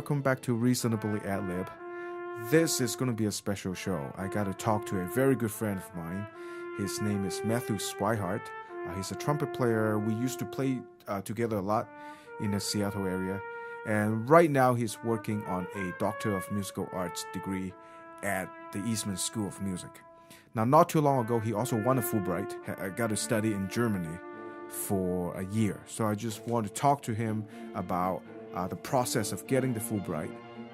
welcome back to Reasonably Ad Lib. This is going to be a special show. I got to talk to a very good friend of mine. His name is Matthew Swihart. He's a trumpet player. We used to play together a lot in the Seattle area. And right now he's working on a Doctor of Musical Arts degree at the Eastman School of Music. Now, not too long ago, he also won a Fulbright. Got to study in Germany for a year. So I just want to talk to him about the process of getting the Fulbright,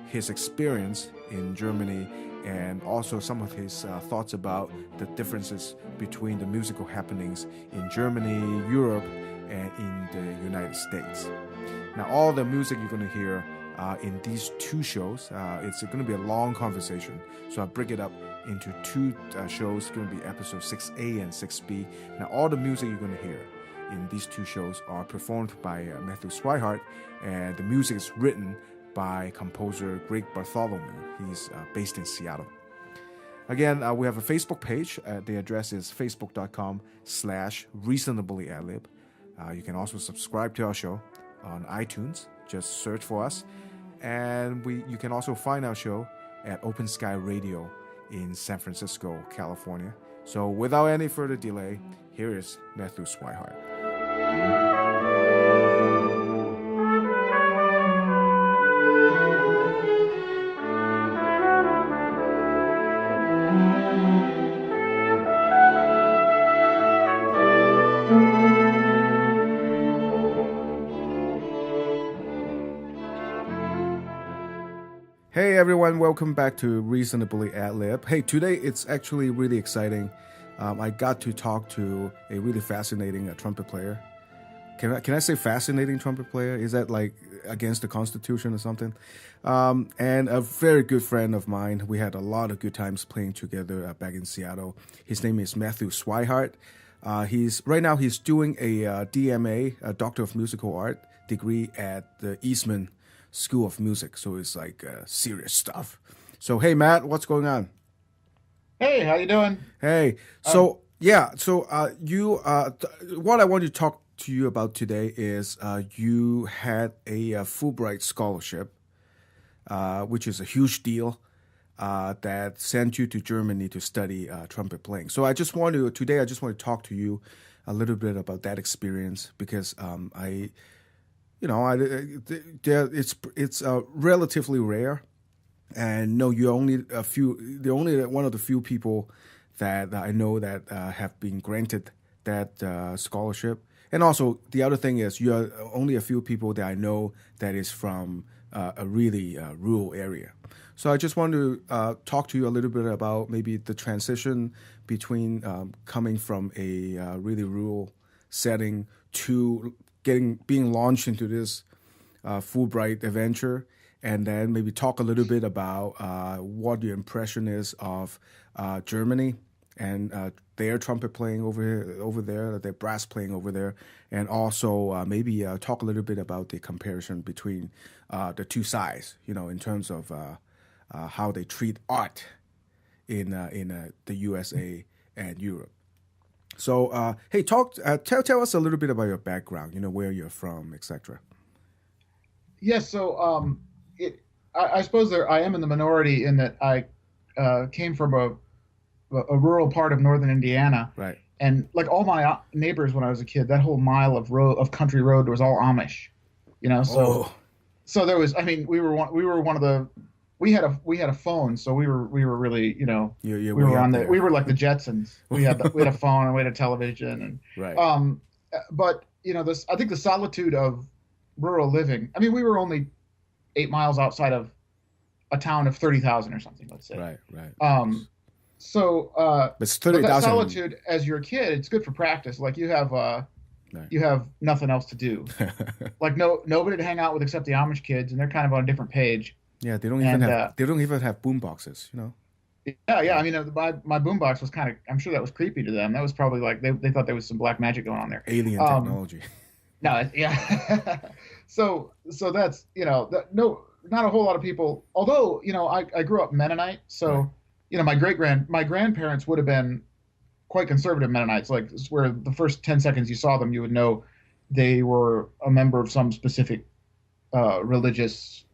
his experience in Germany, and also some of his thoughts about the differences between the musical happenings in Germany, Europe, and in the United States. Now, all the music you're going to hear in these two shows, it's going to be a long conversation. So I break it up into two shows. It's going to be episode 6A and 6B. Now, all the music you're going to hear in these two shows are performed by Matthew Swihart, and the music is written by composer Greg Bartholomew. He's based in Seattle. Again, we have a Facebook page. The address is facebook.com/reasonablyadlib. You can also subscribe to our show on iTunes. Just search for us. And you can also find our show at Open Sky Radio in San Francisco, California. So without any further delay, here is Matthew Swihart. Hey everyone, welcome back to Reasonably Ad Lib. Hey, today it's actually really exciting. I got to talk to a really fascinating trumpet player. Can I say fascinating trumpet player? Is that like against the Constitution or something? And a very good friend of mine. We had a lot of good times playing together back in Seattle. His name is Matthew Swihart. Right now he's doing a DMA, a Doctor of Musical Art degree at the Eastman School of Music. So it's like serious stuff. So hey Matt, what's going on? Hey, how you doing? Hey, what I want to talk to you about today is you had a Fulbright scholarship, which is a huge deal, that sent you to Germany to study trumpet playing. So I just want to talk to you a little bit about that experience because it's relatively rare, and no, you're only one of the few people that I know that have been granted that scholarship. And also, the other thing is you're only a few people that I know that is from a really rural area. So I just want to talk to you a little bit about maybe the transition between coming from a really rural setting to being launched into this Fulbright adventure, and then maybe talk a little bit about what your impression is of Germany and their trumpet playing over there, their brass playing over there, and also maybe talk a little bit about the comparison between the two sides, in terms of how they treat art in the USA and Europe. So, hey, tell us a little bit about your background, where you're from, etc. Yes, so I suppose I am in the minority in that I came from a rural part of northern Indiana, right? And like all my neighbors when I was a kid, that whole mile of country road was all Amish, So there was, we were one of the. We had a phone, so we were really, we were on we were like the Jetsons. We had a phone and we had a television, and right. But I think the solitude of rural living. We were only 8 miles outside of a town of 30,000 or something. Let's say. Right. So it's 30,000. That solitude as you're a kid, it's good for practice. Like you have you have nothing else to do. Like nobody to hang out with except the Amish kids, and they're kind of on a different page. Yeah, they don't even have boom boxes, Yeah. My boombox was kind of. I'm sure that was creepy to them. That was probably like they thought there was some black magic going on there. Alien technology. No, yeah. so that's not a whole lot of people. Although I grew up Mennonite, so right. My grandparents would have been quite conservative Mennonites. Like where the first 10 seconds you saw them, you would know they were a member of some specific religious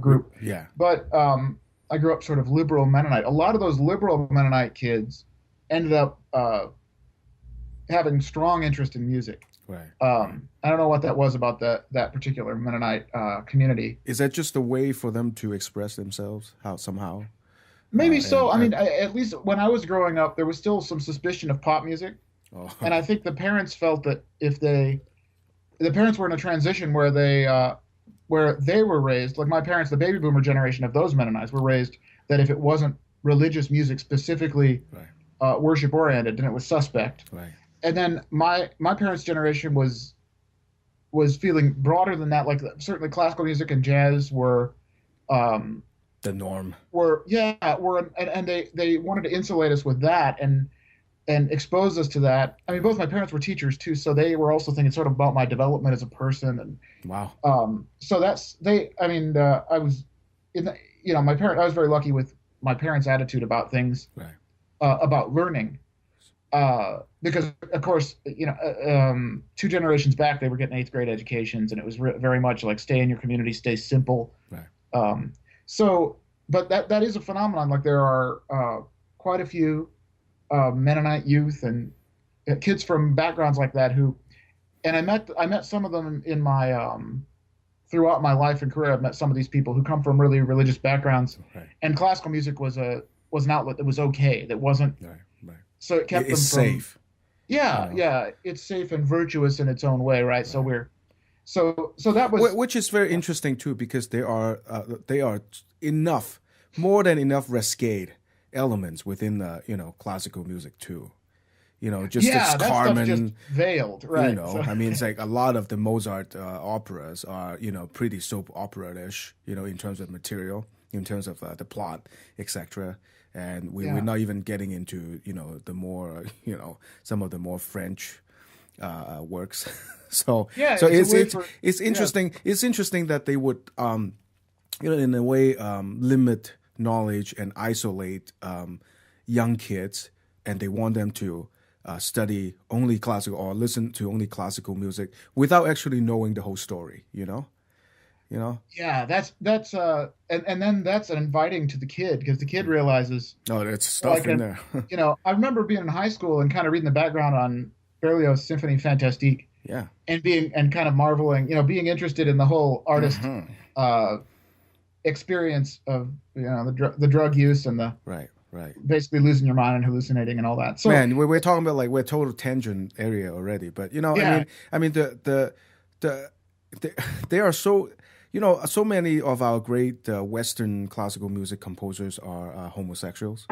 group. Yeah. But I grew up sort of liberal Mennonite. A lot of those liberal Mennonite kids ended up having strong interest in music. Right. I don't know what that was about that particular Mennonite community. Is that just a way for them to express themselves? How somehow? Maybe so. I mean, at least when I was growing up, there was still some suspicion of pop music, and I think the parents felt that the parents were in a transition where they were raised, like my parents, the baby boomer generation of those Mennonites were raised that if it wasn't religious music specifically worship oriented, then it was suspect. Right. And then my parents' generation was feeling broader than that. Like certainly classical music and jazz were the norm. And they wanted to insulate us with that and expose us to that. I mean, both my parents were teachers too, so they were also thinking sort of about my development as a person. And wow. So that's they. I mean, I was in the, my parent. I was very lucky with my parents' attitude about things, about learning. Because of course, 2 generations back, they were getting 8th grade educations, and it was very much like stay in your community, stay simple. Right. But that is a phenomenon. Like there are quite a few Mennonite youth and kids from backgrounds like that and I met some of them in my throughout my life and career. I've met some of these people who come from really religious backgrounds, and classical music was an outlet that was okay. That wasn't. Right. So it kept them from safe. Yeah, it's safe and virtuous in its own way, right? So that was which is very interesting too, because they are more than enough risque elements within the classical music too. Just this Carmen, just veiled, right? I mean, it's like a lot of the Mozart operas are pretty soap opera-ish, in terms of material, in terms of the plot, etc. And we're not even getting into the more some of the more French works. It's interesting. Yeah. It's interesting that they would in a way limit knowledge and isolate young kids, and they want them to study only classical or listen to only classical music without actually knowing the whole story. Yeah, that's and then that's inviting to the kid, because the kid realizes there's stuff in there. I remember being in high school and kind of reading the background on Berlioz' Symphonie Fantastique. Yeah. And kind of marveling, being interested in the whole artist experience of the drug use and the right basically losing your mind and hallucinating and all that. So man, we're talking about we're total tangent area already, but I mean they are so. So many of our great Western classical music composers are homosexuals,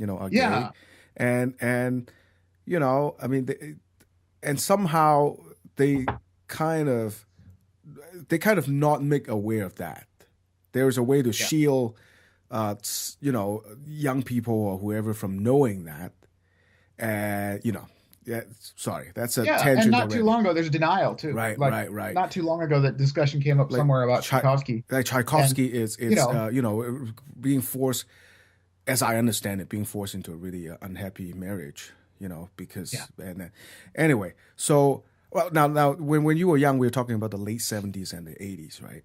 are gay, and I mean, and somehow they kind of not make aware of that. There is a way to shield, young people or whoever from knowing that, and Yeah, sorry, that's a tangent. And not too long ago, there's denial too. Right. Not too long ago, that discussion came up somewhere about Tchaikovsky. Like Tchaikovsky is being forced, as I understand it, being forced into a really unhappy marriage. Because anyway, so now when you were young, we were talking about the late 70s and the 80s, right?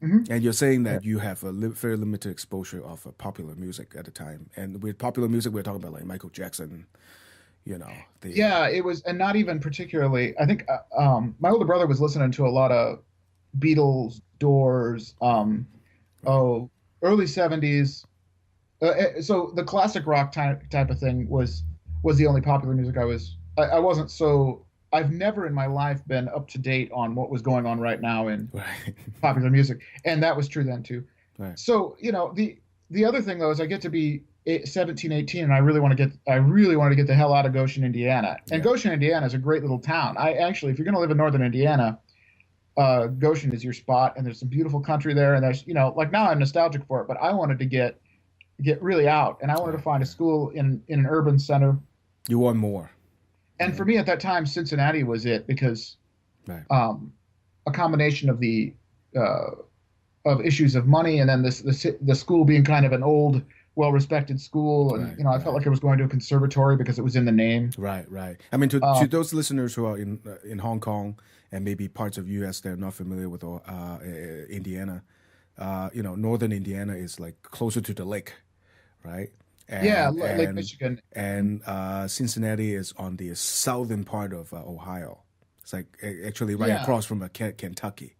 Mm-hmm. And you're saying that you have a very limited exposure of popular music at the time, and with popular music, we're talking about like Michael Jackson. It was, and not even particularly. I think my older brother was listening to a lot of Beatles, Doors, early 70s. So the classic rock type of thing was the only popular music I wasn't so. I've never in my life been up to date on what was going on right now in popular music, and that was true then too. Right. So the other thing though is I get to be 17, 18, and I really want to get the hell out of Goshen, Indiana. And Goshen, Indiana is a great little town. If you're going to live in northern Indiana, Goshen is your spot, and there's some beautiful country there. And there's, like now I'm nostalgic for it, but I wanted to get really out, and I wanted to find a school in an urban center. You want more. And for me at that time, Cincinnati was it, because a combination of the of issues of money, and then the school being kind of an old, well-respected school, and I felt like I was going to a conservatory because it was in the name. Right. I mean, to those listeners who are in Hong Kong and maybe parts of U.S. that are not familiar with Indiana, northern Indiana is like closer to the lake, right? Yeah, And Lake Michigan. and Cincinnati is on the southern part of Ohio. It's like actually right Yeah. across from Kentucky.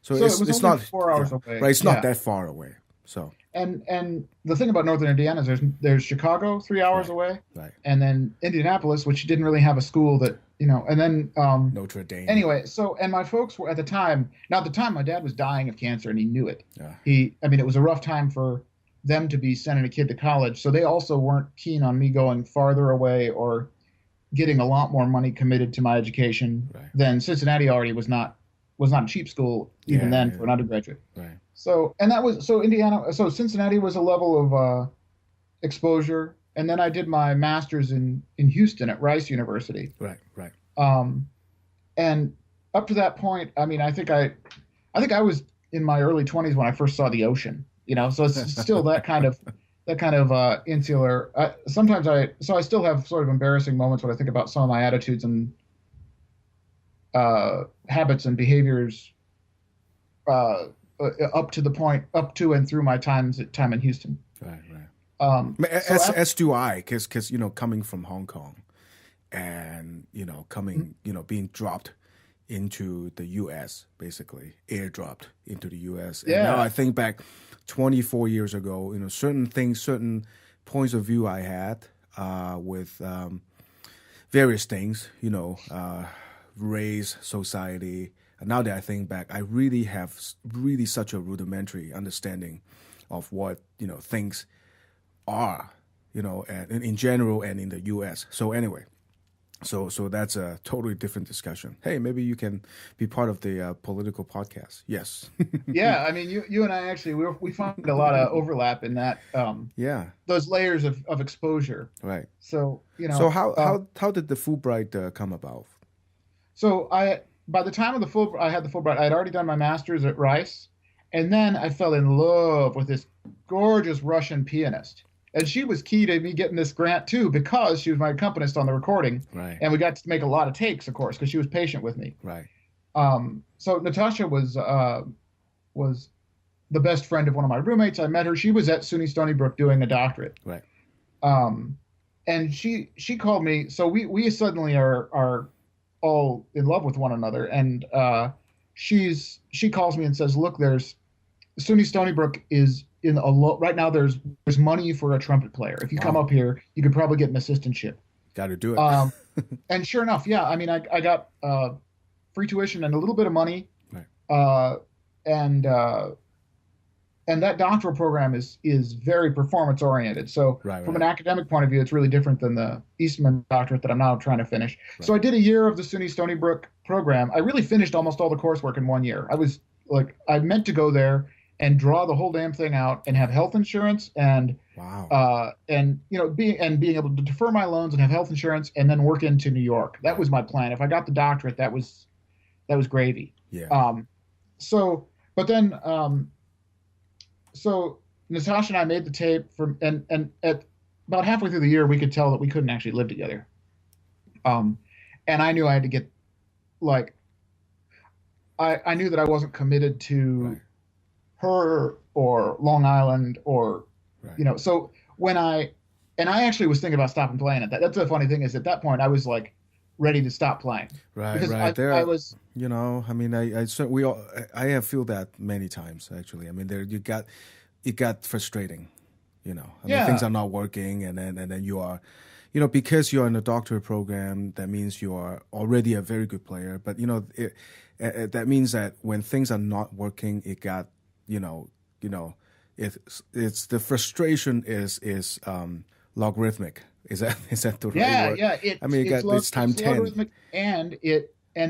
So So it was it's only not 4 hours away. right. It's not Yeah. that far away. So And the thing about Northern Indiana is there's Chicago 3 hours right, away, right. and then Indianapolis, which didn't really have a school that and then Notre Dame. anyway. So and my folks were at the time. Now at the time, my dad was dying of cancer, and he knew it. Yeah. I mean, it was a rough time for them to be sending a kid to college, so they also weren't keen on me going farther away or getting a lot more money committed to my education Right. than Cincinnati already was not a cheap school even Yeah, then yeah. for an undergraduate. Right. So Cincinnati was a level of exposure, and then I did my master's in Houston at Rice University. Right. Right. And up to that point, I mean, I think I was in my early 20s when I first saw the ocean. So it's still that kind of insular. Sometimes I still have sort of embarrassing moments when I think about some of my attitudes and habits and behaviors up to and through my time in Houston. Right. Right. So As do I, because coming from Hong Kong, and coming being dropped into the U.S. basically airdropped into the U.S. And Yeah. now I think back 24 years ago, certain things, certain points of view I had with various things, race, society. And now that I think back, I really have such a rudimentary understanding of what things are, and in general and in the U.S. So anyway, so that's a totally different discussion. Hey, maybe you can be part of the political podcast. Yes. yeah, I mean, you and I actually we find a lot of overlap in that Yeah. those layers of exposure. Right. So So how did the Fulbright come about? So by the time of I had the Fulbright, I had already done my master's at Rice, and then I fell in love with this gorgeous Russian pianist. And she was key to me getting this grant too, because she was my accompanist on the recording. Right. And we got to make a lot of takes, of course, because she was patient with me. Right. So Natasha was the best friend of one of my roommates. I met her. She was at SUNY Stony Brook doing a doctorate. Right. And she called me. So we suddenly are all in love with one another. And she calls me and says, "Look, there's SUNY Stony Brook is in right now. There's money for a trumpet player. If you come up here, you could probably get an assistantship." Got to do it. And sure enough, yeah. I mean, I got free tuition and a little bit of money. Right. And that doctoral program is very performance oriented. So from an academic point of view, it's really different than the Eastman doctorate that I'm now trying to finish. Right. So I did a year of the SUNY Stony Brook program. I really finished almost all the coursework in 1 year. I meant to go there and draw the whole damn thing out and have health insurance and being able to defer my loans and have health insurance and then work into New York. That was my plan. If I got the doctorate, that was gravy. Yeah. So Natasha and I made the tape and at about halfway through the year, we could tell that we couldn't actually live together. And I knew I had to get I knew that I wasn't committed to her or Long Island or, so when I actually was thinking about stopping playing it. That's the funny thing is at that point I was ready to stop playing. Right. Because right. I was, I mean, I have feel that many times actually. I mean, it got frustrating, I mean, things are not working and then you are, because you're in a doctorate program, that means you are already a very good player. But, that means that when things are not working, it got, it's the frustration is logarithmic. Is that the right word? Yeah. It's time 10, and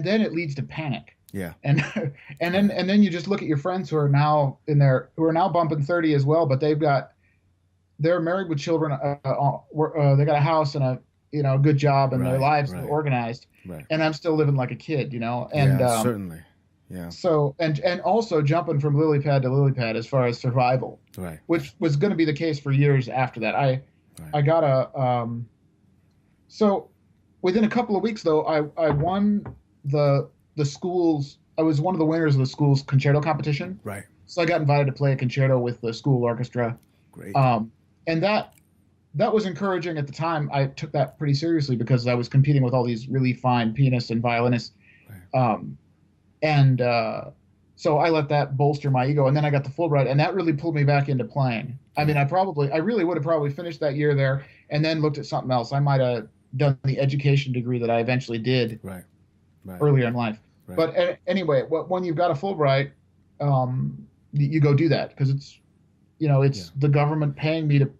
then it leads to panic. Yeah. And then you just look at your friends who are now bumping 30 as well, but they're married with children. They got a house and a good job and their lives are organized. Right. And I'm still living like a kid, And certainly. Yeah. So and also jumping from lily pad to lily pad as far as survival, right? Which was going to be the case for years after that. I got a so within a couple of weeks though, I won the schools. I was one of the winners of the school's concerto competition. Right. So I got invited to play a concerto with the school orchestra. Great. And that was encouraging at the time. I took that pretty seriously because I was competing with all these really fine pianists and violinists. Right. And so I let that bolster my ego, and then I got the Fulbright, and that really pulled me back into playing. I mean, I really would have probably finished that year there, and then looked at something else. I might have done the education degree that I eventually did Right. Right. earlier in life. Right. But anyway, when you've got a Fulbright, you go do that because it's the government paying me to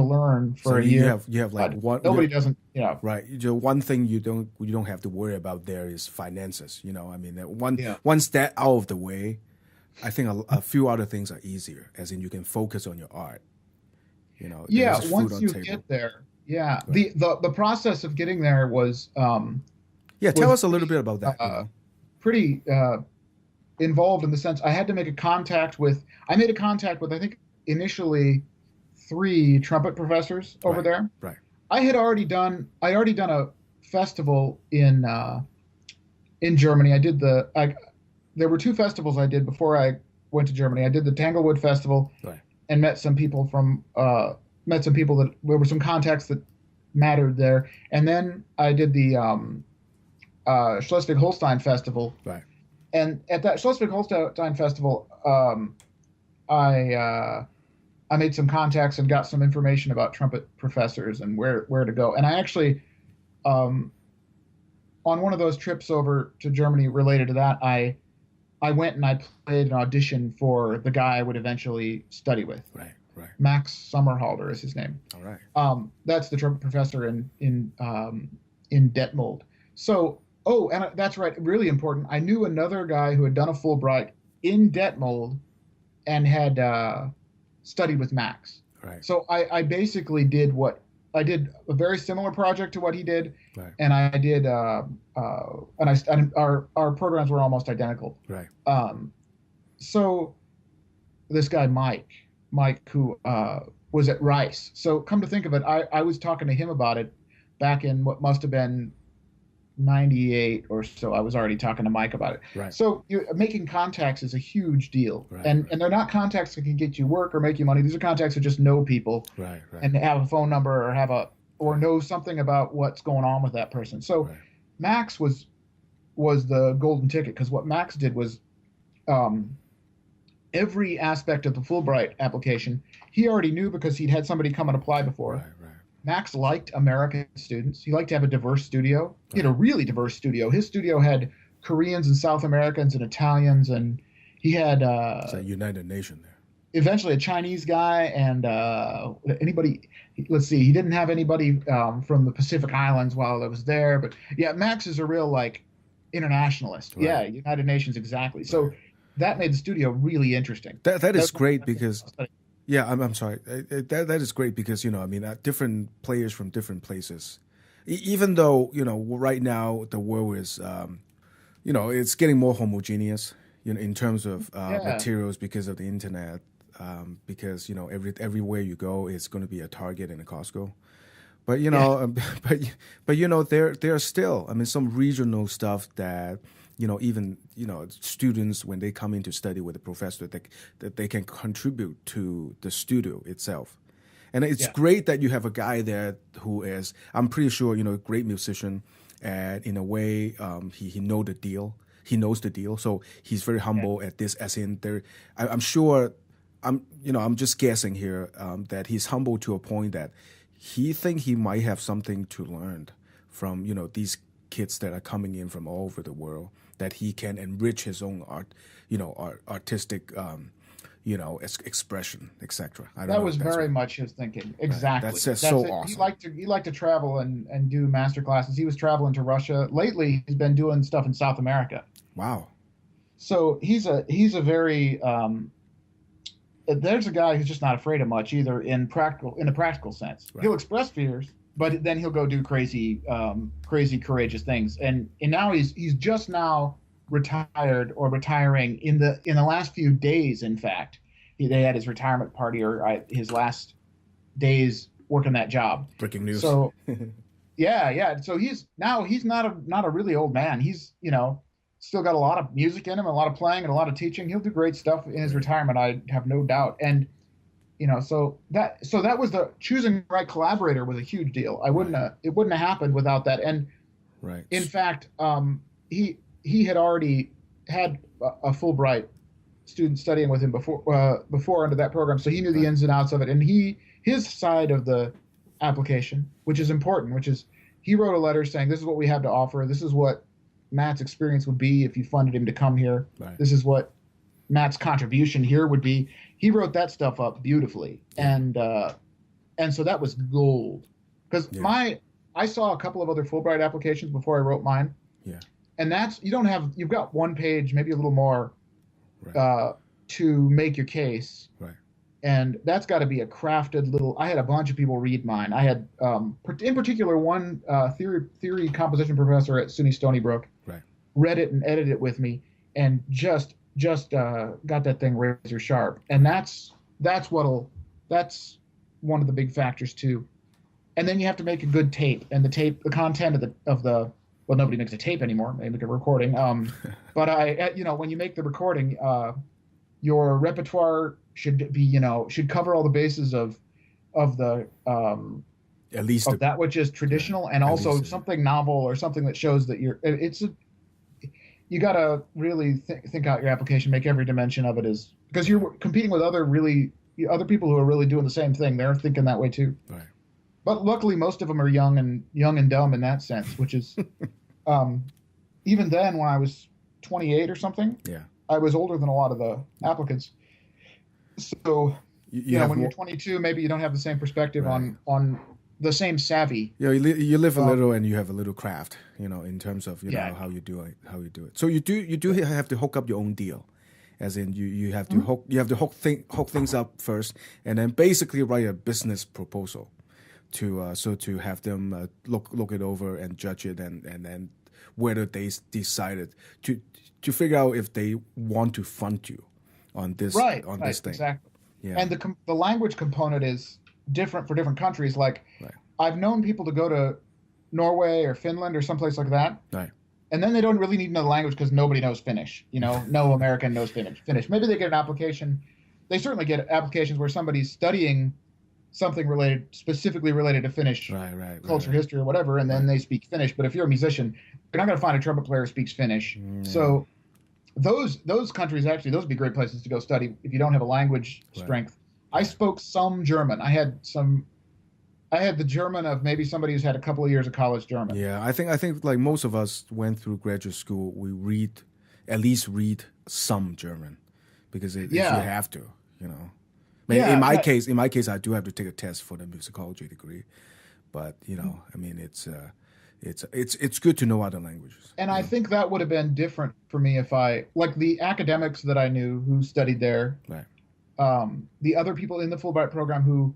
learn for a year. You have like one. Nobody doesn't. Right. One thing you don't have to worry about there is finances. I mean, once that out of the way, I think a few other things are easier. As in, you can focus on your art. Once you get there. Yeah. Right. The process of getting there was. Tell us a little bit about that. Pretty involved in the sense I had to make a contact with. I made a contact with I think initially 3 trumpet professors over there. Right. I had already done a festival in Germany. There were 2 festivals I did before I went to Germany. I did the Tanglewood Festival and met some people that there were some contacts that mattered there. And then I did the Schleswig-Holstein Festival. Right. And at that Schleswig-Holstein Festival, I made some contacts and got some information about trumpet professors and where to go. And I actually, on one of those trips over to Germany related to that, I went and I played an audition for the guy I would eventually study with. Right. Max Sommerhalder is his name. All right. That's the trumpet professor in Detmold. So, and that's right, really important. I knew another guy who had done a Fulbright in Detmold and had studied with Max. Right. So I basically did a very similar project to what he did, right. And I did our programs were almost identical. Right. So this guy Mike, who was at Rice. So come to think of it, I was talking to him about it back in what must have been 98 or so. I was already talking to Mike about it. Right. So making contacts is a huge deal. Right, and they're not contacts that can get you work or make you money. These are contacts that just know people. Right. And have a phone number or know something about what's going on with that person. So Max was the golden ticket because what Max did was every aspect of the Fulbright application he already knew because he'd had somebody come and apply before. Right. Max liked American students. He liked to have a diverse studio. He had a really diverse studio. His studio had Koreans and South Americans and Italians, and he had it's a United Nation there. Eventually, a Chinese guy and anybody. Let's see, he didn't have anybody from the Pacific Islands while I was there, but Max is a real internationalist. Right. Yeah, United Nations exactly. So that made the studio really interesting. That is great because. Yeah, I'm sorry. That is great because different players from different places. Even though right now the world is it's getting more homogeneous in terms of materials because of the internet. Because everywhere you go is going to be a Target and a Costco. But there are still some regional stuff that. Even students when they come in to study with a professor, that they can contribute to the studio itself, and it's great that you have a guy there who is, I'm pretty sure, a great musician, and in a way, he knows the deal. He knows the deal, so he's very humble at this. As in, I'm sure, I'm just guessing here that he's humble to a point that he thinks he might have something to learn from these kids that are coming in from all over the world, that he can enrich his own art, artistic, expression, etc. That was very much his thinking. Exactly. Right. That's so awesome. He liked to travel and do master classes. He was traveling to Russia. Lately, he's been doing stuff in South America. Wow. So he's a very there's a guy who's just not afraid of much either in the practical sense. Right. He'll express fears, but then he'll go do crazy, courageous things. And now he's just now retired or retiring in the last few days. In fact, they had his retirement party or his last days working that job. Breaking news. So, yeah. So he's not a really old man. He's still got a lot of music in him, a lot of playing, and a lot of teaching. He'll do great stuff in his retirement. I have no doubt. And so that was the choosing the right collaborator was a huge deal. It wouldn't have happened without that. And in fact, he had already had a Fulbright student studying with him before under that program, so he knew the ins and outs of it. And his side of the application, which is important, which is he wrote a letter saying, this is what we have to offer. This is what Matt's experience would be if you funded him to come here. Right. This is what Matt's contribution here would be. He wrote that stuff up beautifully. And so that was gold. Because I saw a couple of other Fulbright applications before I wrote mine. Yeah. And you've got one page, maybe a little more, to make your case. Right. And that's got to be a crafted little. I had a bunch of people read mine. I had, in particular, one theory composition professor at SUNY Stony Brook read it and edited it with me, and just got that thing razor sharp. And that's one of the big factors too. And then you have to make a good tape, and the content of the well, nobody makes a tape anymore. They make a recording. But when you make the recording, your repertoire should cover all the bases of the at least of that which is traditional, and also something novel or something that shows that you got to really think out your application, make every dimension of it because you're competing with other people who are really doing the same thing. They're thinking that way too. Right. But luckily, most of them are young and dumb in that sense, which is, even then when I was 28 or something, I was older than a lot of the applicants. So, when you're 22, maybe you don't have the same perspective on the same savvy. Yeah, you live a little and you have a little craft, in terms of know how you do it. So you do have to hook up your own deal. As in, you have to hook things up first, and then basically write a business proposal. To have them look it over and judge it, and then whether they decided to figure out if they want to fund you on this this thing. Exactly. Yeah. And the language component is different for different countries. Like I've known people to go to Norway or Finland or someplace like that, and then they don't really need another language because nobody knows Finnish. No American knows Finnish. Maybe they get an application. They certainly get applications where somebody's studying something specifically related to Finnish culture, history, or whatever, and then they speak Finnish. But if you're a musician, you're not going to find a trumpet player who speaks Finnish. So those countries, actually, those would be great places to go study if you don't have a language strength. I spoke some German. I had the German of maybe somebody who's had a couple of years of college German. Yeah, I think like most of us went through graduate school, we at least read some German because you have to, In my case, I do have to take a test for the musicology degree, but I mean, it's good to know other languages. And I think that would have been different for me if like the academics that I knew who studied there, the other people in the Fulbright program who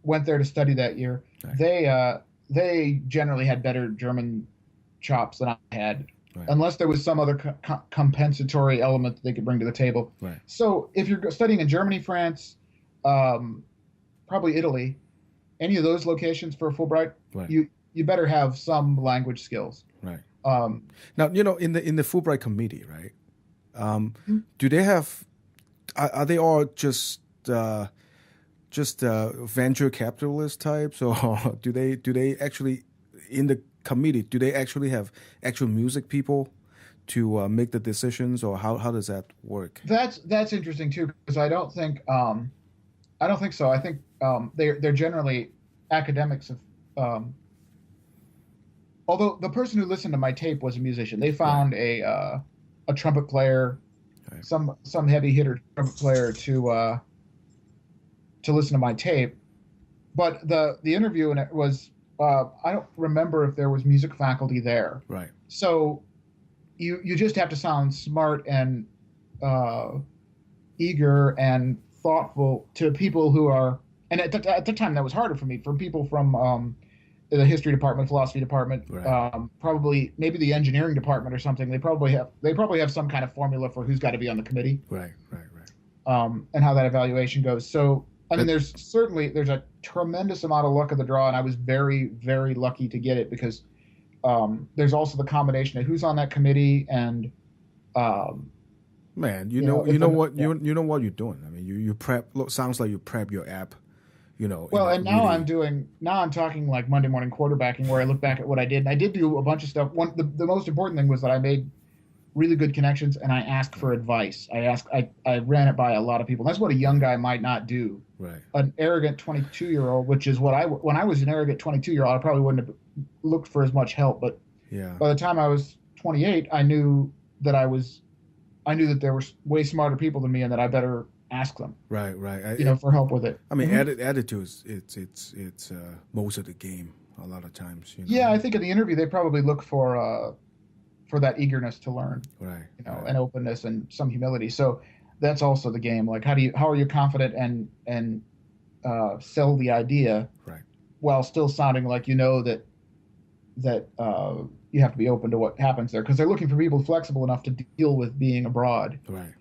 went there to study that year, they generally had better German chops than I had. Unless there was some other compensatory element that they could bring to the table. So if you're studying in Germany, France, probably Italy, any of those locations for Fulbright, you better have some language skills. Now, in the Fulbright committee, do they have? Are they all just venture capitalist types, or do they actually in the committee? Do they actually have actual music people to make the decisions, or how does that work? That's interesting too, because I don't think so. I think they're generally academics of. Although the person who listened to my tape was a musician, they found a trumpet player, some heavy hitter trumpet player to listen to my tape. But the interview and it was I don't remember if there was music faculty there. So you just have to sound smart and eager and thoughtful to people who are, and at the time that was harder for me, for people from the history department, philosophy department, probably maybe the engineering department or something. They probably have some kind of formula for who's got to be on the committee. And how that evaluation goes. So I mean, there's a tremendous amount of luck of the draw, and I was very, very lucky to get it because there's also the combination of who's on that committee and Um, Man, if you know what you're doing. I mean, you prep. Look, sounds like you prep your app. In Well, a and really now I'm talking like Monday morning quarterbacking where I look back at what I did, and I did do a bunch of stuff. The most important thing was that I made really good connections and I asked for advice. I ran it by a lot of people. That's what a young guy might not do. right. An arrogant 22-year-old, which is when I was an arrogant 22-year-old, I probably wouldn't have looked for as much help. But Yeah. by the time I was 28, I knew that there were way smarter people than me and that I better ask them, Right. for help with it. I mean, attitudes. It's most of the game. A lot of times. Yeah, I think in the interview they probably look for that eagerness to learn, Right. and openness and some humility. So that's also the game. Like, how are you confident and sell the idea, Right. while still sounding like that you have to be open to what happens there, because they're looking for people flexible enough to deal with being abroad. Right.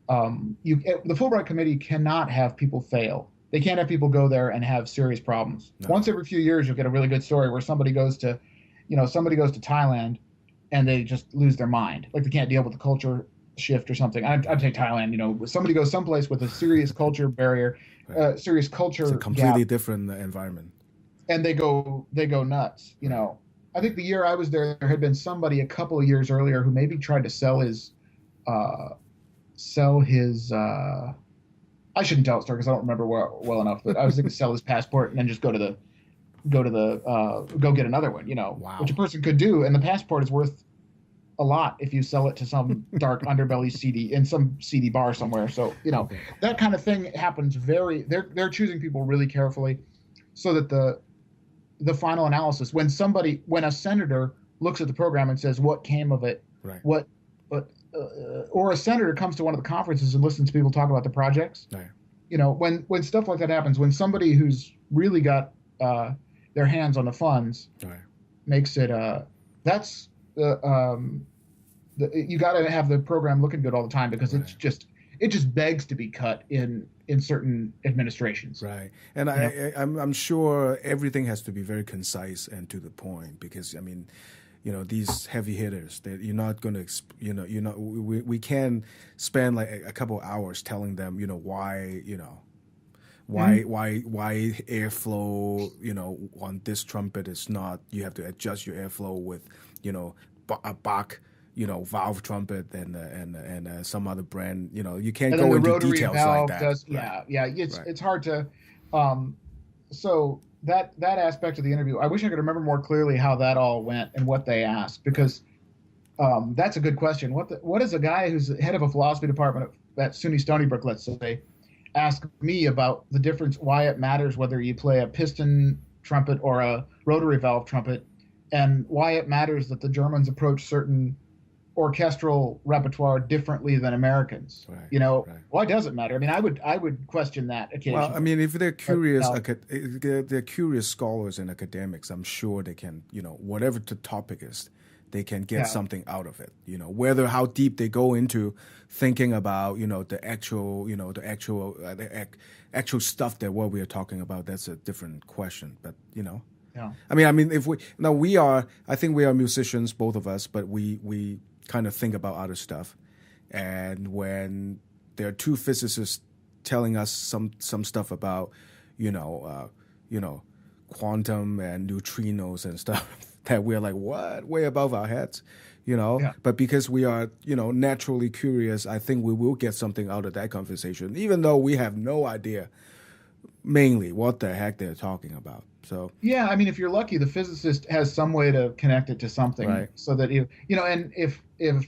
The Fulbright committee cannot have people fail. They can't have people go there and have serious problems. No. Once every few years, you'll get a really good story where somebody goes to Thailand and they just lose their mind, like they can't deal with the culture shift or something. I'd take Thailand. Somebody goes someplace with a serious culture barrier, Right. Serious culture It's a completely gap, different environment. and they go nuts. I think the year I was there had been somebody a couple of years earlier who maybe tried to sell his. I shouldn't tell the story because I don't remember well enough. But I was thinking sell his passport and then just go get another one. Wow. Which a person could do, and the passport is worth a lot if you sell it to some dark underbelly CD in some seedy bar somewhere. So Okay. that kind of thing happens. They're choosing people really carefully, so that the final analysis, when a senator looks at the program and says what came of it, Right. Or a senator comes to one of the conferences and listens to people talk about the projects. Right. When stuff like that happens, when somebody who's really got their hands on the funds Right. makes it, that's you got to have the program looking good all the time, because Right. it just begs to be cut in certain administrations. Right. And I'm sure everything has to be very concise and to the point, because I mean, these heavy hitters that you're not going to, we can spend like a couple hours telling them, why, why airflow, on this trumpet is not, you have to adjust your airflow with, a Bach, valve trumpet and some other brand, you can't And go then the into rotary details valve like that. does, Right. yeah. Right. It's hard to, so that aspect of the interview, I wish I could remember more clearly how that all went and what they asked, because that's a good question. What is a guy who's head of a philosophy department at SUNY Stony Brook, let's say, ask me about the difference, why it matters whether you play a piston trumpet or a rotary valve trumpet, and why it matters that the Germans approach certain orchestral repertoire differently than Americans. Right, right. Why does it matter? I mean, I would question that occasionally. Well, I mean, if they're curious, But, they're curious scholars and academics, I'm sure they can, whatever the topic is, they can get something out of it. Whether how deep they go into thinking about, the actual stuff that what we are talking about, that's a different question. But Yeah. I mean, if I think we are musicians, both of us, but we kind of think about other stuff. And when there are two physicists telling us some stuff about, quantum and neutrinos and stuff that we're like, what? Way above our heads, Yeah. But because we are, naturally curious, I think we will get something out of that conversation, even though we have no idea mainly what the heck they're talking about. So Yeah, I mean, if you're lucky, the physicist has some way to connect it to something, Right. so that and if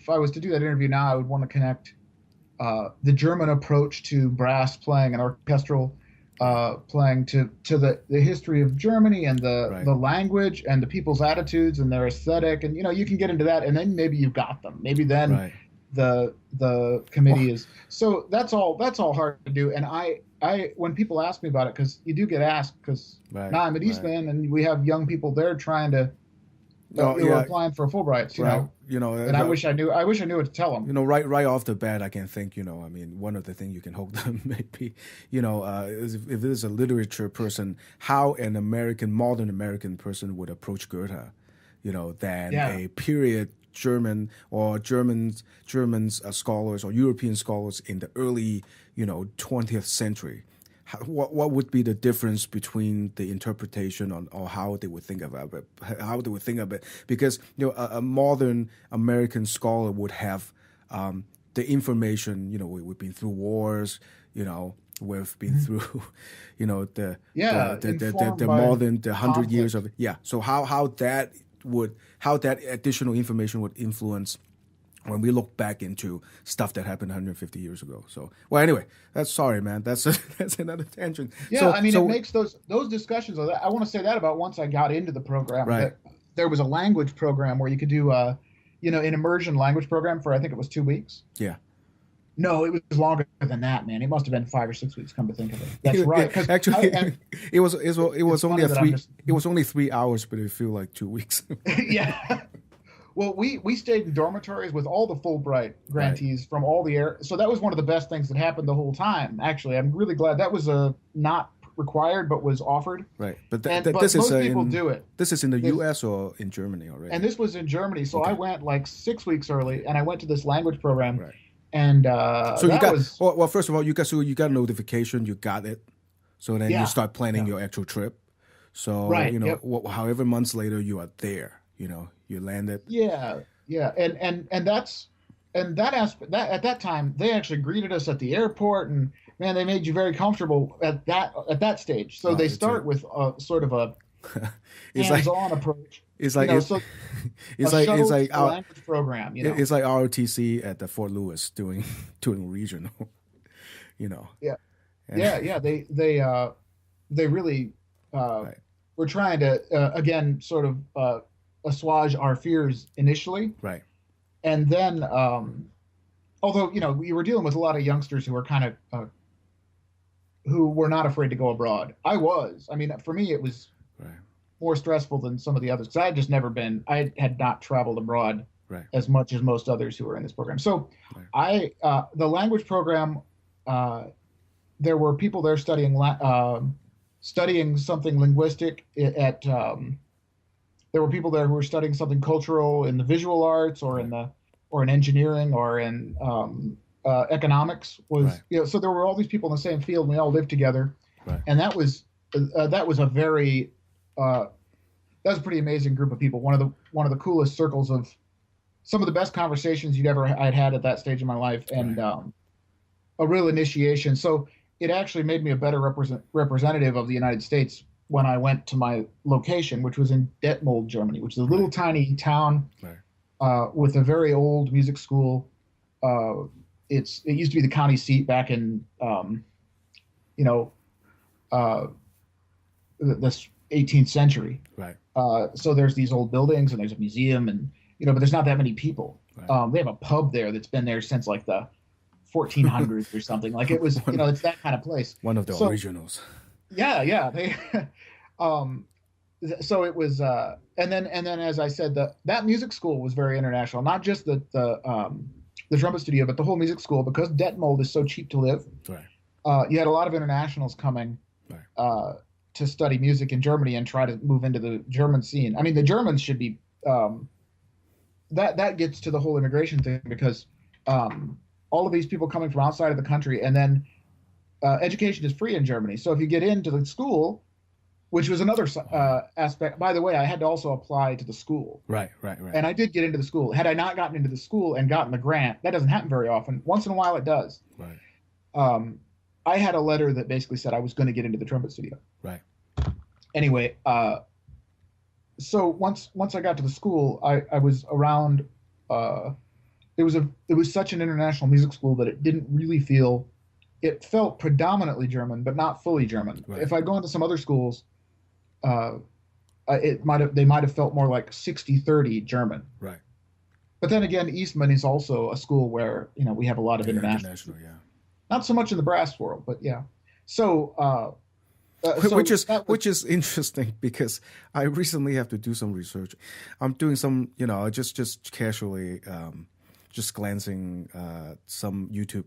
I was to do that interview now, I would want to connect the German approach to brass playing and orchestral playing to the history of Germany and Right. the language and the people's attitudes and their aesthetic, and you can get into that, and then maybe you've got them. Maybe then Right. the committee is so that's all hard to do. And I when people ask me about it, because you do get asked, because Right, now I'm at Eastman and we have young people there trying to applying for Fulbrights, right. and I wish I knew what to tell them. Right off the bat, I can think, I mean, one of the things you can hope them maybe, is if there's a literature person, how an modern American person would approach Goethe, than Yeah. a period German or Germans scholars or European scholars in the early 20th century, what would be the difference between the interpretation or how they would think about it? Because a modern American scholar would have the information. We've been through wars. We've been through the modern 100 years of So how that additional information would influence when we look back into stuff that happened 150 years ago. So, well, anyway, that's another tangent. Yeah, it makes those discussions. I want to say that about once I got into the program. Right. That there was a language program where you could do an immersion language program for, I think it was 2 weeks. Yeah. No, it was longer than that, man. It must have been 5 or 6 weeks. Come to think of it, that's right. Actually, it was only 3 hours, but it felt like 2 weeks. Yeah. Well, we stayed in dormitories with all the Fulbright grantees from all the air. So that was one of the best things that happened the whole time. Actually, I'm really glad that was not required, but was offered. Right, but most people do it. This is in the U.S. or in Germany already. And this was in Germany, so I went like 6 weeks early, and I went to this language program. Right. And so you got well. First of all, you got a notification. You got it. So then you start planning your actual trip. So however months later you are there. You landed. Yeah. And that aspect, that at that time they actually greeted us at the airport, and man, they made you very comfortable at that stage. So they start with sort of a hands-on approach. It's like it's like our language program. It's like ROTC at the Fort Lewis doing regional. Yeah. They really were trying to again sort of assuage our fears initially. Right. And then, although we were dealing with a lot of youngsters who were kind of who were not afraid to go abroad. I was. For me, it was. Right. More stressful than some of the others because I had not traveled abroad as much as most others who were in this program. So the language program, there were people there studying something linguistic there were people there who were studying something cultural in the visual arts or in engineering or in economics so there were all these people in the same field and we all lived together. Right. And that was a very that was a pretty amazing group of people. One of the coolest circles of some of the best conversations I'd had at that stage of my life, and a real initiation. So it actually made me a better representative of the United States when I went to my location, which was in Detmold, Germany, which is a little tiny town with a very old music school. It used to be the county seat back in this 18th century. Right. So there's these old buildings and there's a museum and but there's not that many people. Right. They have a pub there that's been there since like the 1400s or something. Like it was, it's that kind of place. One of the originals. Yeah. They, so it was, and then as I said, that music school was very international. Not just the trumpet studio, but the whole music school, because Detmold is so cheap to live. Right. You had a lot of internationals coming. Right. To study music in Germany and try to move into the German scene. The Germans should be that gets to the whole immigration thing because all of these people coming from outside of the country, and then education is free in Germany. So if you get into the school, which was another aspect. By the way, I had to also apply to the school. Right. And I did get into the school. Had I not gotten into the school and gotten the grant, that doesn't happen very often. Once in a while, it does. Right. I had a letter that basically said I was going to get into the trumpet studio. Right. Anyway, so once I got to the school, I was around. It was such an international music school that it didn't really feel. It felt predominantly German, but not fully German. Right. If I'd gone to some other schools, they might have felt more like 60-30 German. Right. But then again, Eastman is also a school where we have a lot of international. Yeah. Not so much in the brass world, but yeah. So. Which is interesting because I recently have to do some research. I'm doing some, just casually, just glancing some YouTube.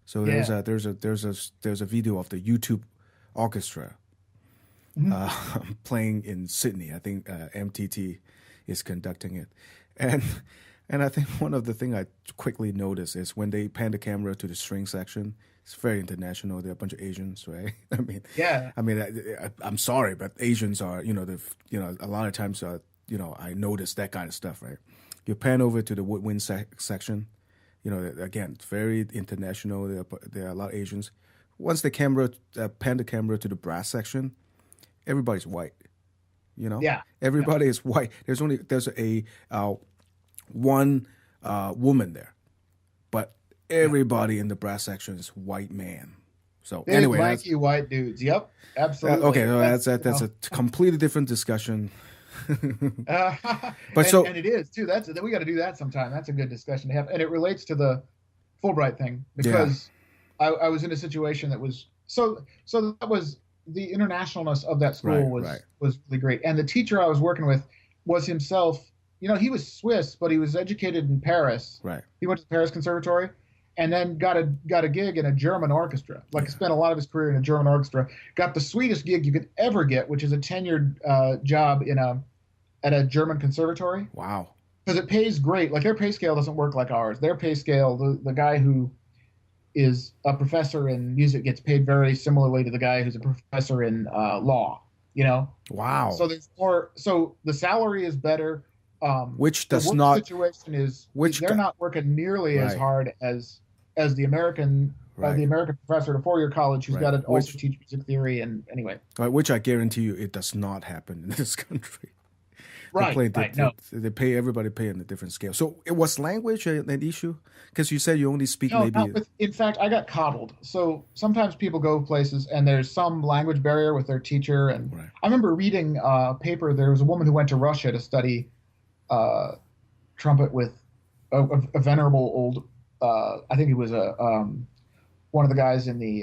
So there's a video of the YouTube orchestra playing in Sydney. I think MTT is conducting it, and And I think one of the things I quickly noticed is when they pan the camera to the string section, it's very international. They're a bunch of Asians, right? Yeah. I'm sorry, but Asians are, a lot of times, I notice that kind of stuff, right? You pan over to the woodwind section, again, it's very international. There are a lot of Asians. Once the camera pan the camera to the brass section, everybody's white. Yeah. Everybody is white. There's a one woman there, but everybody in the brass section is white man. So Big, anyway, lanky white dudes. Yep, absolutely. Okay, so that's a completely different discussion. But and it is too. We got to do that sometime. That's a good discussion to have, and it relates to the Fulbright thing because I was in a situation that was so that was the internationalness of that school was really great, and the teacher I was working with was himself. He was Swiss, but he was educated in Paris. Right. He went to the Paris Conservatory, and then got a gig in a German orchestra. Spent a lot of his career in a German orchestra. Got the sweetest gig you could ever get, which is a tenured job at a German conservatory. Wow. Because it pays great. Like their pay scale doesn't work like ours. Their pay scale, the guy who is a professor in music gets paid very similarly to the guy who's a professor in law. Wow. So there's more. So the salary is better. Which does the not situation is they're not working nearly as hard as the American professor at a 4-year college who's got to also teach music theory and anyway. Which I guarantee you it does not happen in this country. They pay everybody in a different scale. So it was language an issue? Because you said you only speak in fact, I got coddled. So sometimes people go places and there's some language barrier with their teacher. And I remember reading a paper. There was a woman who went to Russia to study trumpet with a venerable old. I think he was one of the guys in the.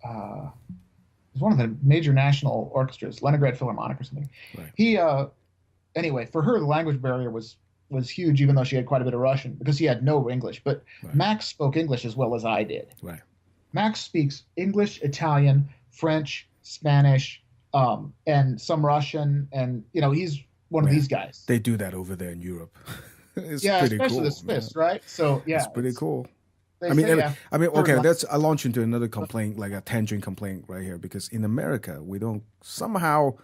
It was one of the major national orchestras, Leningrad Philharmonic or something. Right. He. Anyway, for her, the language barrier was huge, even though she had quite a bit of Russian, because he had no English. But Max spoke English as well as I did. Right. Max speaks English, Italian, French, Spanish, and some Russian, and he's one of these guys. They do that over there in Europe. It's pretty especially cool, the Swiss, right? So it's pretty cool. Okay, I launch into another complaint, like a tangent complaint right here, because in America we don't somehow.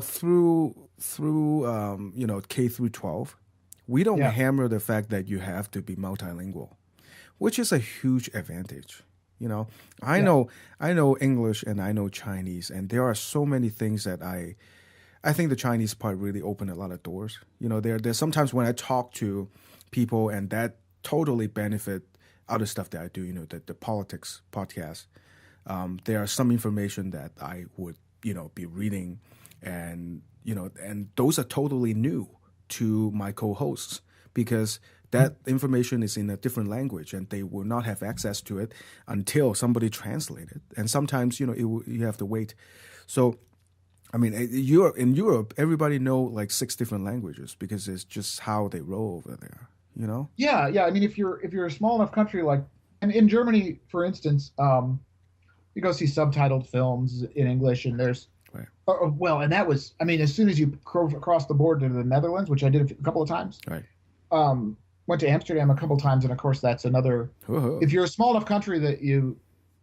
Through K through 12, we don't hammer the fact that you have to be multilingual, which is a huge advantage. I know English and I know Chinese, and there are so many things that I think the Chinese part really opened a lot of doors. There's sometimes when I talk to people and that totally benefit other stuff that I do. The politics podcast. There are some information that I would be reading. And those are totally new to my co-hosts because that information is in a different language and they will not have access to it until somebody translates it. And sometimes, you have to wait. So, in Europe, everybody know like 6 different languages because it's just how they roll over there, Yeah. If you're a small enough country, like, and in Germany, for instance, you go see subtitled films in English and there's, and that was, as soon as you cross the border to the Netherlands, which I did a couple of times, went to Amsterdam a couple of times, and of course that's another. If you're a small enough country that you,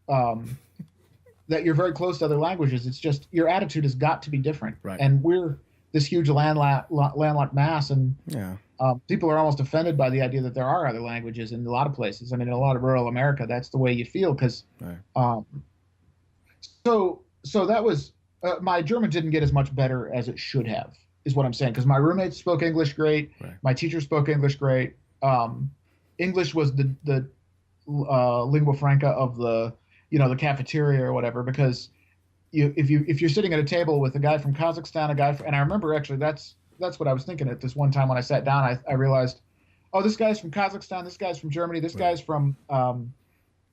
that you're very close to other languages, it's just your attitude has got to be different. Right. And we're this huge landlocked mass, and people are almost offended by the idea that there are other languages in a lot of places. In a lot of rural America, that's the way you feel because. So that was. My German didn't get as much better as it should have, is what I'm saying. Because my roommates spoke English great. Right. My teacher spoke English great. English was the lingua franca of the the cafeteria or whatever. Because if you're sitting at a table with a guy from Kazakhstan, and I remember actually that's what I was thinking at this one time when I sat down. I realized, oh, this guy's from Kazakhstan, this guy's from Germany, this guy's from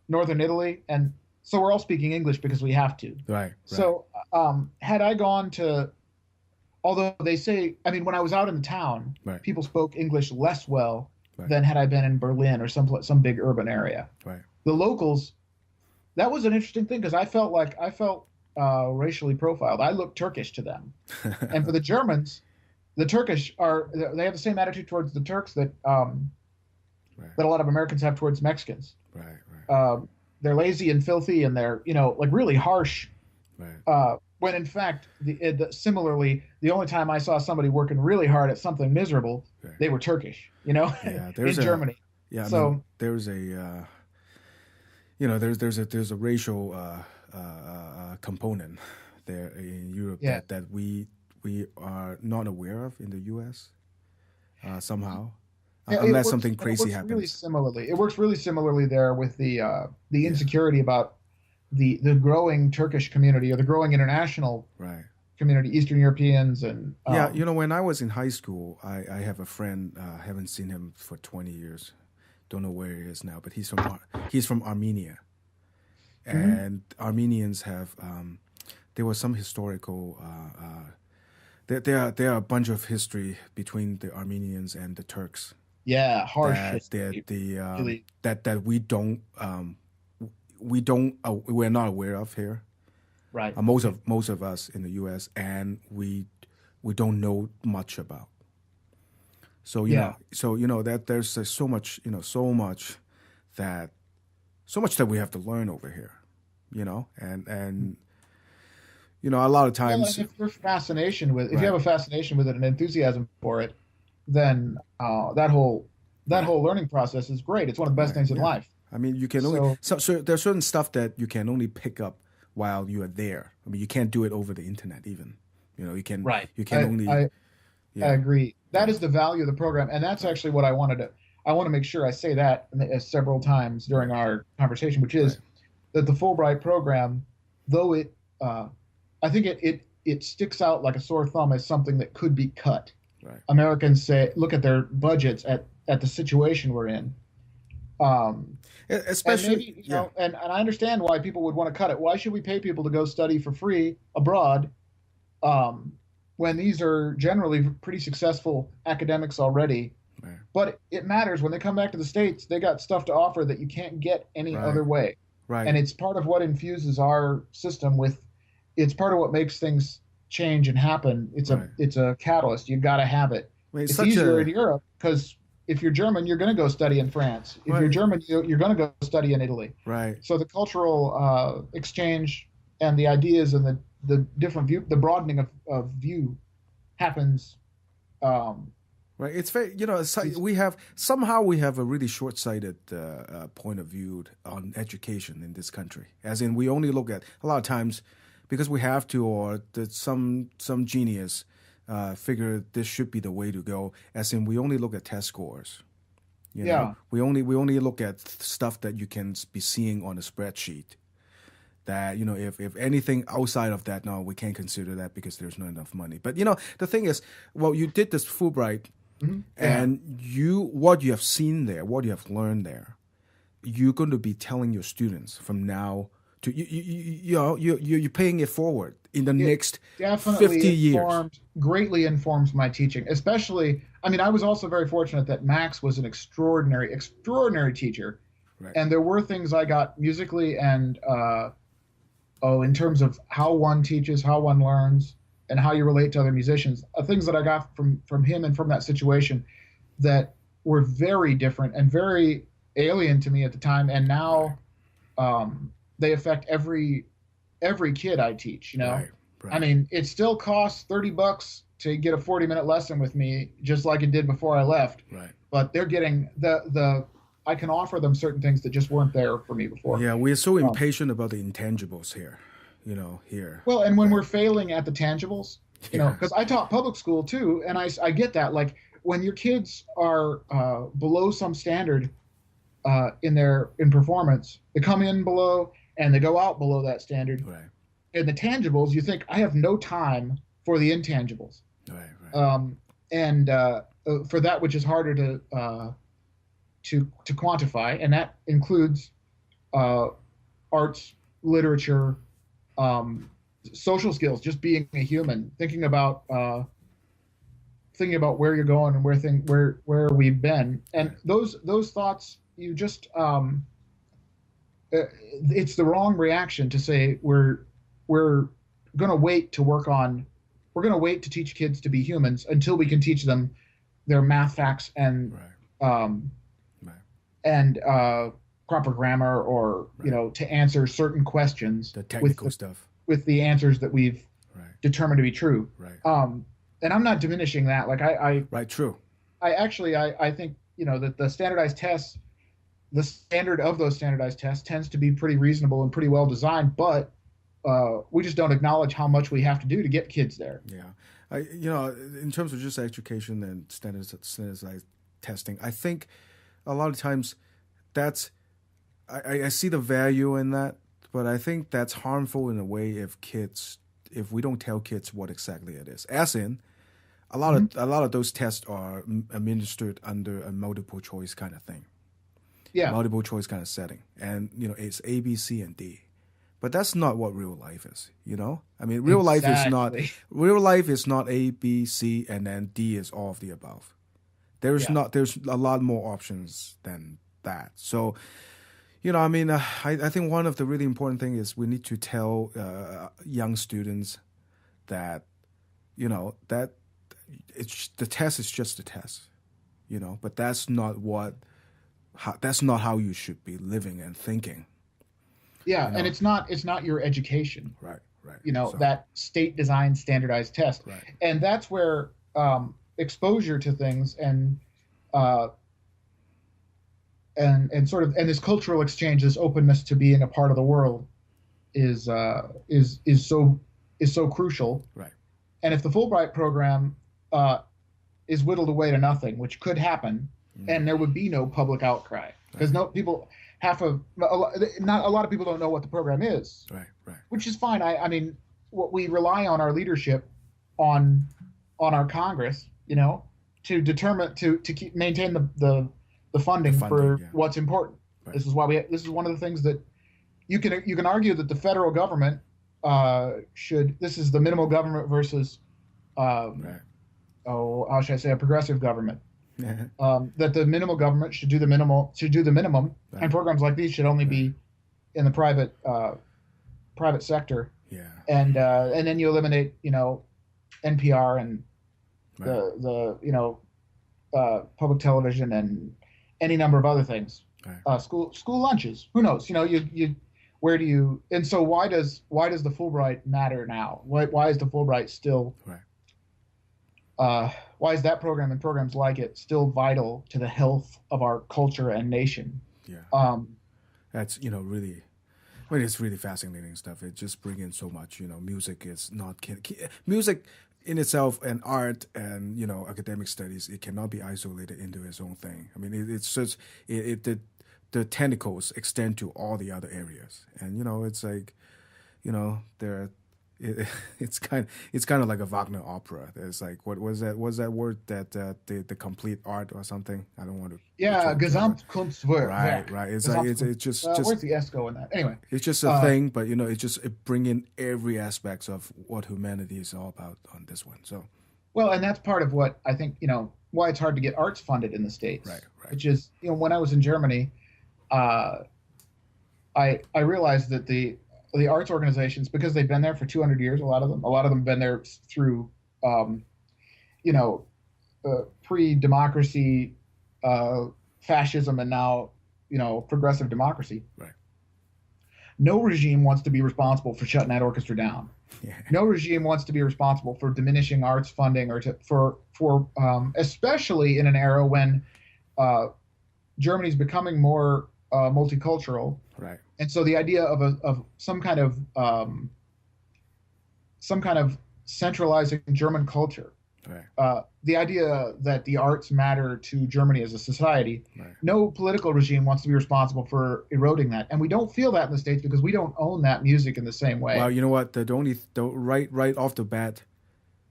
northern Italy, and so we're all speaking English because we have to. Right. So had I gone to, although they say, when I was out in the town, people spoke English less well than had I been in Berlin or some big urban area. Right. The locals, that was an interesting thing because I felt racially profiled. I looked Turkish to them. And for the Germans, the Turkish are they have the same attitude towards the Turks Right. that a lot of Americans have towards Mexicans. Right. Right. They're lazy and filthy, and they're like really harsh. Right. When in fact, similarly, the only time I saw somebody working really hard at something miserable, Right. they were Turkish. Yeah. In Germany. Yeah. I mean, So there's a. There's a racial component there in Europe yeah, that we are not aware of in the U.S. Somehow, yeah, unless something it crazy works really happens. similarly. It works really similarly there with the Yeah, insecurity about the growing Turkish community or the growing international right. community, Eastern Europeans, and Yeah, when I was in high school, I have a friend. Haven't seen him for 20 years. Don't know where he is now, but he's from Armenia, mhm. and Armenians have there was some historical. There are a bunch of history between the Armenians and the Turks Yeah, harsh that history, really. that we don't we're not aware of here. Right. Most of us in the U.S. and we don't know much about. Yeah. That there's so much that that we have to learn over here, and a lot of Well, times, and if you right, have a fascination with it and enthusiasm for it, then that whole right, learning process is great. It's one of the best right, things in yeah. life. I mean, you can only So so there's certain stuff that you can only pick up while you are there. I mean, you can't do it over the internet even. right, You can I only I, I yeah, agree. That yeah, is the value of the program, and that's right, actually what I wanted to. I want to make sure I say that several times during right, our conversation, which right, is that the Fulbright program, though uh, I think it sticks out like a sore thumb as something that could be cut. right. Americans say, look at their budgets at the situation we're in. And Especially, maybe, yeah, and I understand why people would want to cut it. Why should we pay people to go study for free abroad um, when these are generally pretty successful academics already? right, But it matters when they come back to the States, they got stuff to offer that you can't get any right, other way. right, And it's part of what infuses our system with, it's part of what makes things change and happen. right. It's a catalyst. You got to have it. I mean, it's It's such easier in a Europe because if you're German, you're going to go study in France. If you're right, German, you're going to go study in Italy. right. So the cultural exchange and the ideas and the different view, the broadening of view happens. Um, Right. It's very, it's, we have a really short-sighted point of view on education in this country. As in, we only look at a lot of times because we have to, or that some genius figure this should be the way to go. As in, we only look at test scores. yeah, We only look at stuff that you can be seeing on a spreadsheet. That if anything outside of that, no, we can't consider that because there's not enough money. But the thing is, well, you did this Fulbright. yeah, And what you have seen there, what you have learned there, you're going to be telling your students from now to you're paying it forward in the it next definitely 50 years. greatly informs my teaching. Especially, I mean, I was also very fortunate that Max was an extraordinary teacher, Right, and there were things I got musically and in terms of how one teaches, how one learns, and how you relate to other musicians. Things that I got from him and from that situation that were very different and very alien to me at the time, and right, now they affect every kid I teach. right, I right, mean, it still costs $30 to get a 40-minute lesson with me, just like it did before I left. right. But they're getting the I can offer them certain things that just weren't there for me before. Yeah, we're so Um, impatient about the intangibles here, here. Well, and when That we're failing at the tangibles, yeah, because I taught public school too, and I get that. Like when your kids are below some standard in performance, they come in below and they go out below that standard. right, In the tangibles, you think I have no time for the intangibles, right, right, um, and for that which is harder to quantify, and that includes uh, arts, literature, um, social skills, just being a human, thinking about where you're going and where we've been, and right, those thoughts you just it's the wrong reaction to say we're going to wait to work on we're going to wait to teach kids to be humans until we can teach them their math facts and um, Right. and proper grammar, or to answer certain questions The technical stuff. with the answers that we've Right. determined to be true. Right. And I'm not diminishing that. Like Right. True. I think that the standardized tests, the standard of those standardized tests tends to be pretty reasonable and pretty well designed, but we just don't acknowledge how much we have to do to get kids there. Yeah. In terms of just education and standardized testing, I think a lot of times that's, I see the value in that, but I think that's harmful in a way if we don't tell kids what exactly it is. As in, a lot of those tests are administered under a multiple choice kind of thing. Yeah. Multiple choice kind of setting. And, it's A, B, C, and D. But that's not what real life is, I mean, real life is not A, B, C, and then D is all of the above. There's a lot more options than that. So, I mean, I think one of the really important things is we need to tell young students that, that the test is just a test, but that's not how you should be living and thinking. Yeah, and it's not your education. Right. That state designed standardized test. Right. And that's where exposure to things and this cultural exchange, this openness to being a part of the world is so crucial. Right. And if the Fulbright program is whittled away to nothing, which could happen, and there would be no public outcry, because not a lot of people don't know what the program is. Right. Which is fine. I mean, what we rely on our leadership, on our Congress, to determine to maintain the funding for what's important. Right. This is why this is one of the things that you can argue that the federal government this is the minimal government versus how should I say, a progressive government. That the minimal government should do the minimum, right. And programs like these should only be in the private sector. Yeah. And then you eliminate NPR and the public television and any number of other things. Right. School lunches. Who knows? Where do you? And so why does the Fulbright matter now? Why is the Fulbright still? Right. Why is that program and programs like it still vital to the health of our culture and nation? Yeah. That's really. I mean, it's really fascinating stuff. It just brings in so much. Music is not music in itself, and art and academic studies. It cannot be isolated into its own thing. I mean, it's just the tentacles extend to all the other areas, and it's like, there. It's kind of like a Wagner opera. There's like what was that word that the complete art or something? I don't want to. Yeah, Gesamtkunstwerk. Right. It's like it's just where's the S go in that? Anyway, it's just a thing, but it bring in every aspects of what humanity is all about on this one. So, well, and that's part of what I think why it's hard to get arts funded in the States. Right. Which is when I was in Germany, I realized that the arts organizations, because they've been there for 200 years, a lot of them have been there through, pre-democracy, fascism, and now, progressive democracy. Right. No regime wants to be responsible for shutting that orchestra down. Yeah. No regime wants to be responsible for diminishing arts funding or for especially in an era when Germany's becoming more multicultural. Right. And so the idea of some kind of centralizing German culture, right. The idea that the arts matter to Germany as a society, right. No political regime wants to be responsible for eroding that, and we don't feel that in the States because we don't own that music in the same way. Well, you know what? Right off the bat,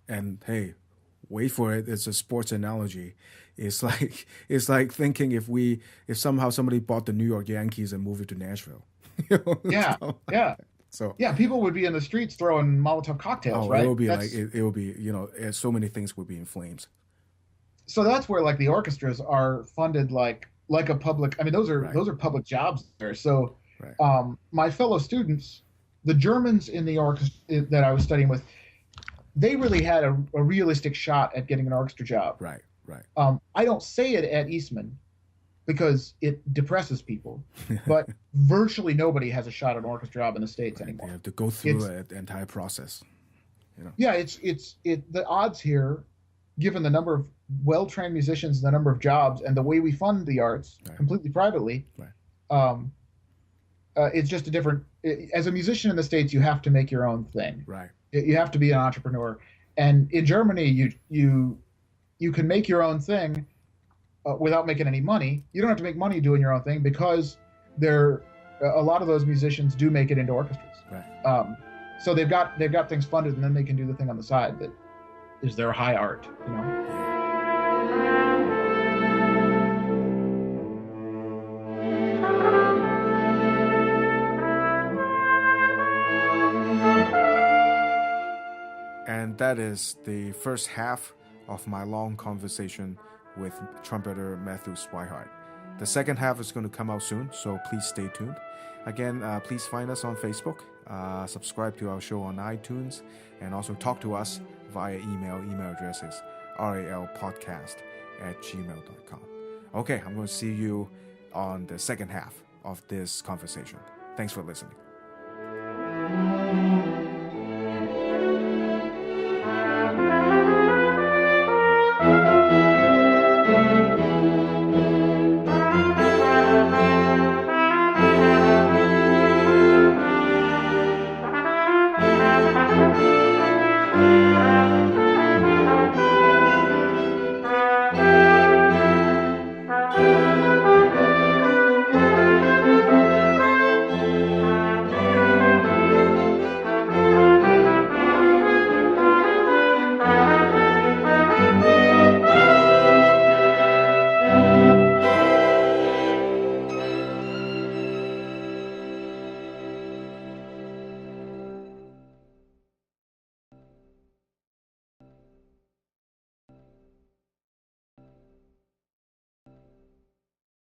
and hey, wait for it. It's a sports analogy. It's like thinking if somehow somebody bought the New York Yankees and moved it to Nashville. Yeah. So people would be in the streets throwing Molotov cocktails, right? It would be it would be so many things would be in flames. So that's where like the orchestras are funded like a public. I mean, those are public jobs there. So my fellow students, the Germans in the orchestra that I was studying with, they really had a realistic shot at getting an orchestra job. Right, right. I don't say it at Eastman because it depresses people, but virtually nobody has a shot at an orchestra job in the States anymore. They have to go through the entire process. Yeah, the odds here, given the number of well-trained musicians, and the number of jobs, and the way we fund the arts completely privately. Right. It's just a different. As a musician in the States, you have to make your own thing. Right. You have to be an entrepreneur, and in Germany, you can make your own thing without making any money. You don't have to make money doing your own thing because a lot of those musicians do make it into orchestras. Right. So they've got things funded, and then they can do the thing on the side that is their high art. And that is the first half of my long conversation with trumpeter Matthew Swihart. The second half is going to come out soon, so please stay tuned. Again, please find us on Facebook, subscribe to our show on iTunes, and also talk to us via email. Email address is ralpodcast@gmail.com. Okay, I'm going to see you on the second half of this conversation. Thanks for listening.